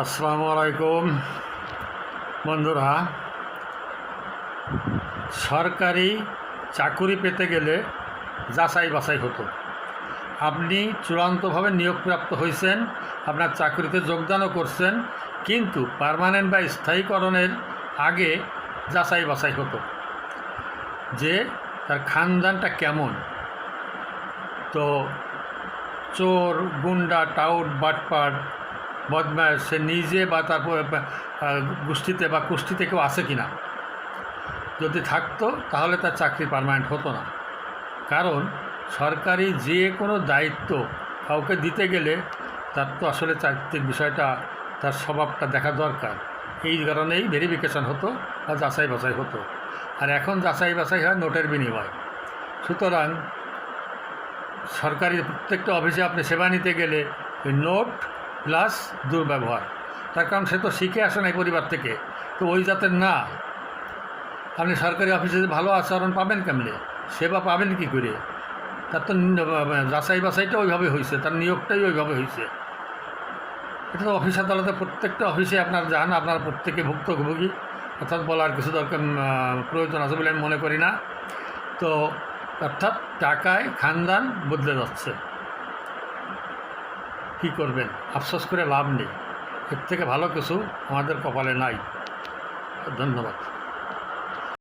আসসালামু আলাইকুম বন্ধুরা। সরকারি চাকুরি পেতে গেলে যাচাই বাছাই হতো। আপনি চূড়ান্তভাবে নিয়োগপ্রাপ্ত হয়েছেন, আপনার চাকরিতে যোগদানও করছেন, কিন্তু পার্মানেন্ট বা স্থায়ীকরণের আগে যাচাই বাছাই হতো যে তার খানদানটা কেমন। তো চোর, গুন্ডা, টাউট, বাটপার, বদমাশ সে নিজে বা তারপর গোষ্ঠীতে বা কুষ্ঠিতে কেউ আছে কি না। যদি থাকতো তাহলে তার চাকরি পার্মানেন্ট হতো না। কারণ সরকারি যে কোনো দায়িত্ব কাউকে দিতে গেলে তার তো আসলে চারিত্রিক বিষয়টা, তার স্বভাবটা দেখা দরকার। এই কারণেই ভেরিফিকেশন হতো বা যাচাই বাছাই হতো। আর এখন যাচাই বাছাই হয় নোটের বিনিময়। সুতরাং সরকারি প্রত্যেকটা অফিসে আপনি সেবা নিতে গেলে ওই নোট প্লাস দুর্ব্যবহার। তার কারণ সে তো শিখে আসে না এই পরিবার থেকে, তো ওই জাতের না। আপনি সরকারি অফিসে ভালো আচরণ পাবেন কেমনে, সেবা পাবেন কী করে? তার তো যাচাই বাছাইটা ওইভাবে হয়েছে, তার নিয়োগটাই ওইভাবে হয়েছে। এটা তো অফিস আদালতে প্রত্যেকটা অফিসে আপনার যান, আপনার প্রত্যেকে ভুক্তভোগী, অর্থাৎ বলার কিছু দরকার প্রয়োজন আছে বলে আমি মনে করি না। তো অর্থাৎ টাকায় খানদান বদলে যাচ্ছে। কী করবেন, আফসোস করে লাভ নেই। এর থেকে ভালো কিছু আমাদের কপালে নাই। ধন্যবাদ।